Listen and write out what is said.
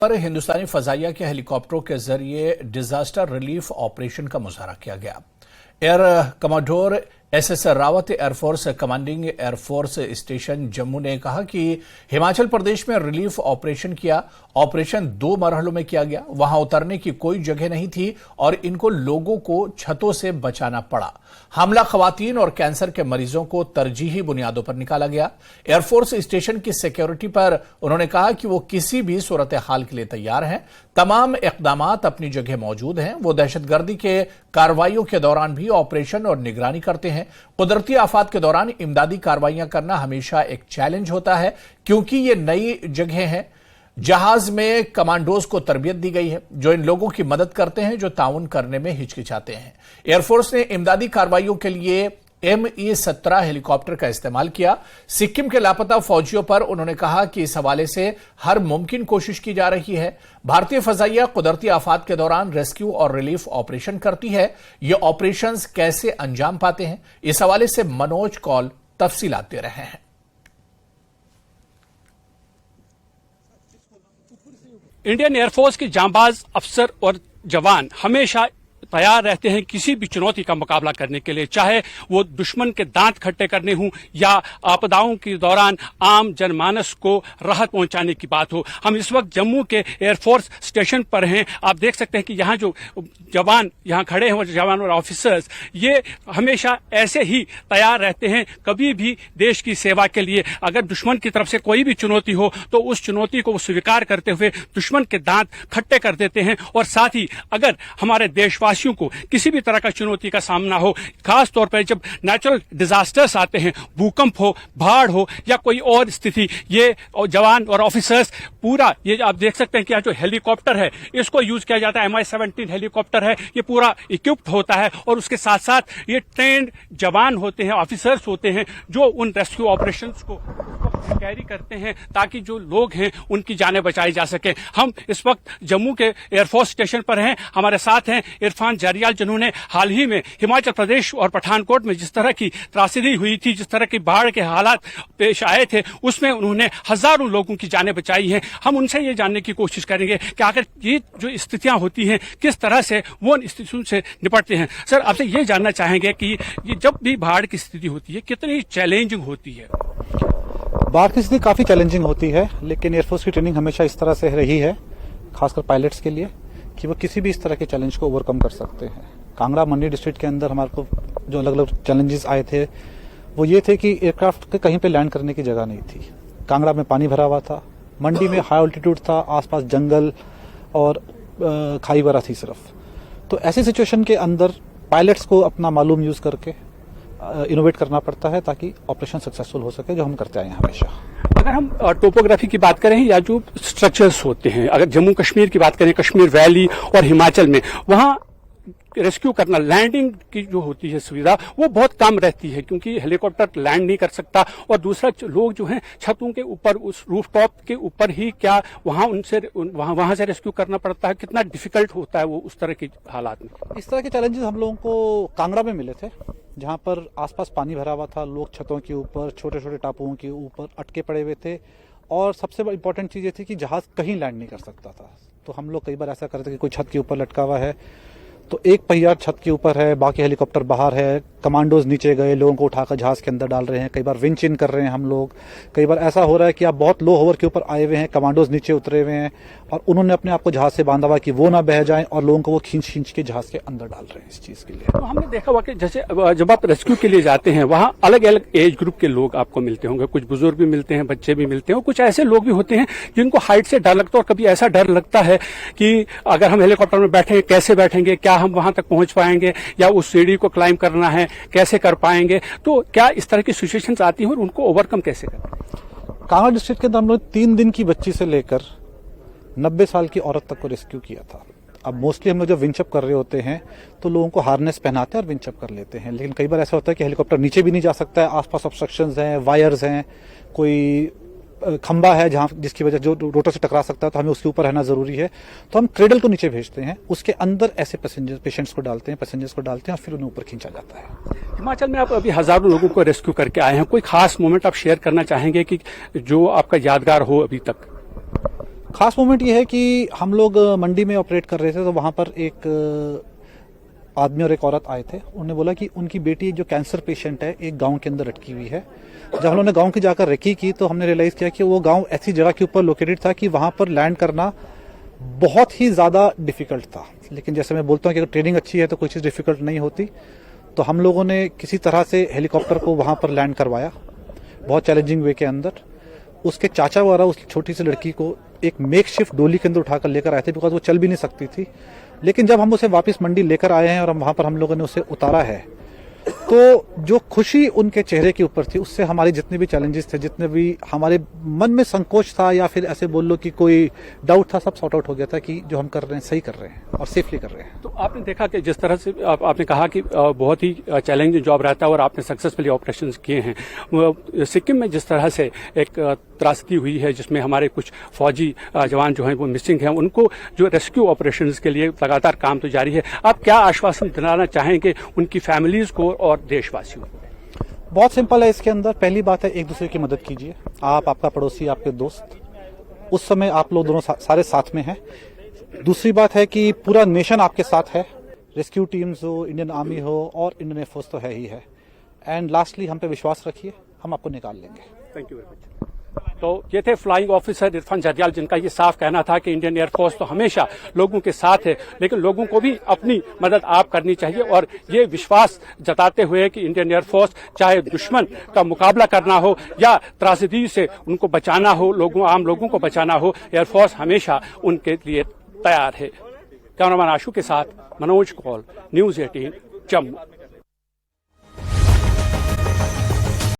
पर हिंदुस्तानी फजाइया के हेलीकॉप्टरों के जरिए डिजास्टर रिलीफ ऑपरेशन का मुजाहरा किया गया। Air commodore SS Rawat air force commanding air force station Jammu ने कहा कि हिमाचल प्रदेश में रिलीफ ऑपरेशन किया। ऑपरेशन 2 मरहलों में किया गया। वहां उतरने की कोई जगह नहीं थी और इनको लोगों को छतों से बचाना पड़ा। हमला खवातीन और कैंसर के मरीजों को तरजीही बुनियादों पर निकाला गया। एयरफोर्स स्टेशन की सिक्योरिटी पर उन्होंने कहा कि वो किसी भी सूरत हाल के लिए तैयार हैं। तमाम इक़दामात अपनी जगह मौजूद हैं। वो दहशतगर्दी के कार्रवाइयों के दौरान भी ऑपरेशन और निगरानी करते हैं। कुदरती आफात के दौरान इमदादी कार्रवाइयां करना हमेशा एक चैलेंज होता है, क्योंकि ये नई जगह है। जहाज में कमांडोज को तरबियत दी गई है जो इन लोगों की मदद करते हैं जो ताउन करने में हिचकिचाते हैं। एयरफोर्स ने इमदादी कार्रवाइयों के लिए ME-17 हेलीकॉप्टर का इस्तेमाल किया। सिक्किम के लापता फौजियों पर उन्होंने कहा कि इस हवाले से हर मुमकिन कोशिश की जा रही है। भारतीय फजाइया कुदरती आफात के दौरान रेस्क्यू और रिलीफ ऑपरेशन करती है। ये ऑपरेशंस कैसे अंजाम पाते हैं, इस हवाले से मनोज कौल तफसीलात दे रहे हैं। इंडियन एयरफोर्स के जांबाज अफसर और जवान हमेशा तैयार रहते हैं किसी भी चुनौती का मुकाबला करने के लिए, चाहे वो दुश्मन के दांत खट्टे करने हों या आपदाओं के दौरान आम जनमानस को राहत पहुंचाने की बात हो। हम इस वक्त जम्मू के एयरफोर्स स्टेशन पर हैं। आप देख सकते हैं कि यहाँ जो जवान यहाँ खड़े हैं, जवान और ऑफिसर्स, ये हमेशा ऐसे ही तैयार रहते हैं कभी भी देश की सेवा के लिए। अगर दुश्मन की तरफ से कोई भी चुनौती हो तो उस चुनौती को स्वीकार करते हुए दुश्मन के दांत खट्टे कर देते हैं। और साथ ही अगर हमारे देशवासियों को किसी भी तरह का चुनौती का सामना हो, खास तौर पर जब नेचुरल डिजास्टर्स आते हैं, भूकंप हो, बाढ़ हो या कोई और स्थिति, ये जवान और ऑफिसर्स पूरा, ये आप देख सकते हैं कि यहाँ जो हेलीकॉप्टर है इसको यूज किया जाता है। MI-17 हेलीकॉप्टर है, ये पूरा इक्विप्ड होता है और उसके साथ साथ ये ट्रेंड जवान होते हैं, ऑफिसर्स होते हैं जो उन रेस्क्यू ऑपरेशंस को कैरी करते हैं ताकि जो लोग हैं उनकी जानें बचाई जा सके। हम इस वक्त जम्मू के एयरफोर्स स्टेशन पर हैं। हमारे साथ हैं इरफान जारियाल, जिन्होंने हाल ही में हिमाचल प्रदेश और पठानकोट में जिस तरह की त्रासदी हुई थी, जिस तरह की बाढ़ के हालात पेश आए थे, उसमें उन्होंने हजारों लोगों की जानें बचाई हैं। हम उनसे ये जानने की कोशिश करेंगे कि आखिर ये जो स्थितियां होती हैं किस तरह से वो उन स्थितियों से निपटते हैं। सर, आपसे ये जानना चाहेंगे कि ये जब भी बाढ़ की स्थिति होती है कितनी चैलेंजिंग होती है? बाढ़ की स्थिति काफ़ी चैलेंजिंग होती है, लेकिन एयरफोर्स की ट्रेनिंग हमेशा इस तरह से रही है, खासकर पायलट्स के लिए, कि वो किसी भी इस तरह के चैलेंज को ओवरकम कर सकते हैं। कांगड़ा मंडी डिस्ट्रिक्ट के अंदर हमारे को जो अलग अलग चैलेंजेस आए थे वो ये थे कि एयरक्राफ्ट के कहीं पे लैंड करने की जगह नहीं थी। कांगड़ा में पानी भरा हुआ था, मंडी में हाई ऑल्टीट्यूड था, आसपास जंगल और खाई वगैरह थी सिर्फ। तो ऐसी सिचुएशन के अंदर पायलट्स को अपना मालूम यूज करके इनोवेट करना पड़ता है ताकि ऑपरेशन सक्सेसफुल हो सके, जो हम करते आए हैं हमेशा। अगर हम टोपोग्राफी की बात करें या जो स्ट्रक्चर्स होते हैं, अगर जम्मू कश्मीर की बात करें, कश्मीर वैली और हिमाचल में, वहां रेस्क्यू करना, लैंडिंग की जो होती है सुविधा, वो बहुत कम रहती है क्योंकि हेलीकॉप्टर लैंड नहीं कर सकता। और दूसरा, लोग जो हैं छतों के ऊपर, उस रूफटॉप के ऊपर ही क्या वहां से रेस्क्यू करना पड़ता है? कितना डिफिकल्ट होता है वो उस तरह के हालात में? इस तरह के चैलेंजेस हम लोगों को कांगड़ा में मिले थे, जहां पर आसपास पानी भरा हुआ था, लोग छतों के ऊपर, छोटे छोटे टापुओं के ऊपर अटके पड़े हुए थे। और सबसे इंपॉर्टेंट चीज ये थी कि जहाज कहीं लैंड नहीं कर सकता था। तो हम लोग कई बार ऐसा करते कि कोई छत के ऊपर लटका हुआ है तो एक पहिया छत के ऊपर है, बाकी हेलीकॉप्टर बाहर है, कमांडोज नीचे गए, लोगों को उठाकर जहाज के अंदर डाल रहे हैं। कई बार विंच इन कर रहे हैं हम लोग। कई बार ऐसा हो रहा है कि आप बहुत लो होवर के ऊपर आए हुए हैं, कमांडोज नीचे उतरे हुए हैं और उन्होंने अपने आप को जहाज से बांधा हुआ कि वो ना बह जाएं और लोगों को वो खींच के जहाज के अंदर डाल रहे हैं इस चीज के लिए। तो हमने देखा हुआ कि जैसे जब आप रेस्क्यू के लिए जाते हैं वहां अलग अलग एज ग्रुप के लोग आपको मिलते होंगे, कुछ बुजुर्ग भी मिलते हैं, बच्चे भी मिलते हैं, और कुछ ऐसे लोग भी होते हैं जिनको हाइट से डर लगता है। और कभी ऐसा डर लगता है कि अगर हम हेलीकॉप्टर में बैठेंगे कैसे बैठेंगे, क्या हम वहां तक पहुंच पाएंगे, या उस सीढ़ी को क्लाइंब करना है कैसे कर पाएंगे? तो क्या इस तरह की सिचुएशंस आती हैं और उनको ओवरकम कैसे करते हैं? कांगड़ा डिस्ट्रिक्ट के अंदर हम लोग 3 दिन की बच्ची से लेकर 90 साल की औरत तक को रेस्क्यू किया था। अब मोस्टली हम लोग जब विंचअप कर रहे होते हैं तो लोगों को हार्नेस पहनाते हैं और विंचअप कर लेते हैं, लेकिन कई बार ऐसा होता है कि हेलीकॉप्टर नीचे भी नहीं जा सकता है, आसपास ऑब्स्ट्रक्शंस हैं, वायर्स हैं, कोई खंबा है जहां जिसकी वजह जो रोटर से टकरा सकता है, तो हमें उसके ऊपर रहना जरूरी है। तो हम क्रेडल को नीचे भेजते हैं, उसके अंदर ऐसे पेशेंट्स को डालते हैं, पैसेंजर्स को डालते हैं और फिर उन्हें ऊपर खींचा जाता है। हिमाचल में आप अभी हजारों लोगों को रेस्क्यू करके आए हैं, कोई खास मोमेंट आप शेयर करना चाहेंगे कि जो आपका यादगार हो अभी तक? खास मोमेंट ये है कि हम लोग मंडी में ऑपरेट कर रहे थे, तो वहाँ पर एक आदमी और एक औरत आए थे। उन्होंने बोला कि उनकी बेटी जो कैंसर पेशेंट है, एक गांव के अंदर अटकी हुई है। जब हम लोगों ने गांव की जाकर रेकी की तो हमने रियलाइज़ किया कि वो गांव ऐसी जगह के ऊपर लोकेटेड था कि वहाँ पर लैंड करना बहुत ही ज़्यादा डिफ़िकल्ट था। लेकिन जैसे मैं बोलता हूँ कि अगर ट्रेनिंग अच्छी है तो कोई चीज़ डिफ़िकल्ट नहीं होती। तो हम लोगों ने किसी तरह से हेलीकॉप्टर को वहाँ पर लैंड करवाया, बहुत चैलेंजिंग वे के अंदर। उसके चाचा वगैरह उस छोटी सी लड़की को एक मेकशिफ्ट डोली के अंदर उठाकर लेकर आए थे, बिकॉज वो चल भी नहीं सकती थी। लेकिन जब हम उसे वापस मंडी लेकर आए हैं और वहाँ पर हम लोगों ने उसे उतारा है, तो जो खुशी उनके चेहरे के ऊपर थी, उससे हमारे जितने भी चैलेंजेस थे, जितने भी हमारे मन में संकोच था या फिर ऐसे बोल लो कि कोई डाउट था, सब सॉर्ट आउट हो गया था कि जो हम कर रहे हैं सही कर रहे हैं और सेफली कर रहे हैं। तो आपने देखा कि जिस तरह से आपने कहा कि बहुत ही चैलेंजिंग जॉब रहता है और आपने सक्सेसफुली ऑपरेशंस किए हैं। सिक्किम में जिस तरह से एक त्रासदी हुई है जिसमें हमारे कुछ फौजी जवान जो हैं वो मिसिंग हैं, उनको जो रेस्क्यू ऑपरेशंस के लिए लगातार काम तो जारी है, आप क्या आश्वासन दिलाना चाहेंगे उनकी फैमिलीज को और देशवासियों को? बहुत सिंपल है इसके अंदर। पहली बात है, एक दूसरे की मदद कीजिए। आप, आपका पड़ोसी, आपके दोस्त, उस समय आप लोग दोनों सारे साथ में हैं। दूसरी बात है कि पूरा नेशन आपके साथ है, रेस्क्यू टीम्स हो, इंडियन आर्मी हो और इंडियन एयरफोर्स तो है ही है। एंड लास्टली हम पे विश्वास रखिए, हम आपको निकाल लेंगे। Thank you very much. तो ये थे फ्लाइंग ऑफिसर इरफान जरयाल, जिनका ये साफ कहना था कि इंडियन एयरफोर्स तो हमेशा लोगों के साथ है, लेकिन लोगों को भी अपनी मदद आप करनी चाहिए। और ये विश्वास जताते हुए कि इंडियन एयरफोर्स चाहे दुश्मन का मुकाबला करना हो या त्रासदी से उनको बचाना हो, आम लोगों को बचाना हो, एयरफोर्स हमेशा उनके लिए तैयार है। कैमरामैन आशु के साथ मनोज कौल, न्यूज़ 18 जम्मू।